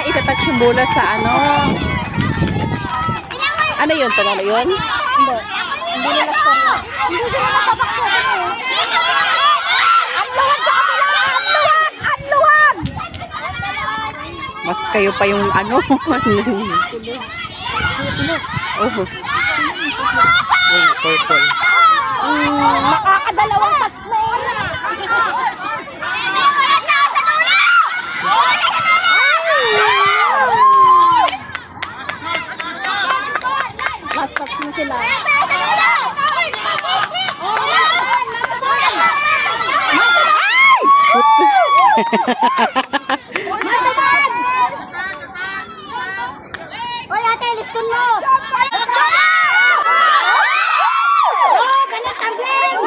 Itatouch yung bola sa ano. Ano yun? Panalo yun? Hindi. Hindi nila storya. Hindi nila mapapakyatin eh. Ang luwag sa kapila! Ang luwag! Ang luwag! Mas kayo pa yung ano. Oh. Oh, purple. Nakakadalawang touch na yun. Last touch na sila. Oy, ate, listen mo! Oh, ganyan, tumbling!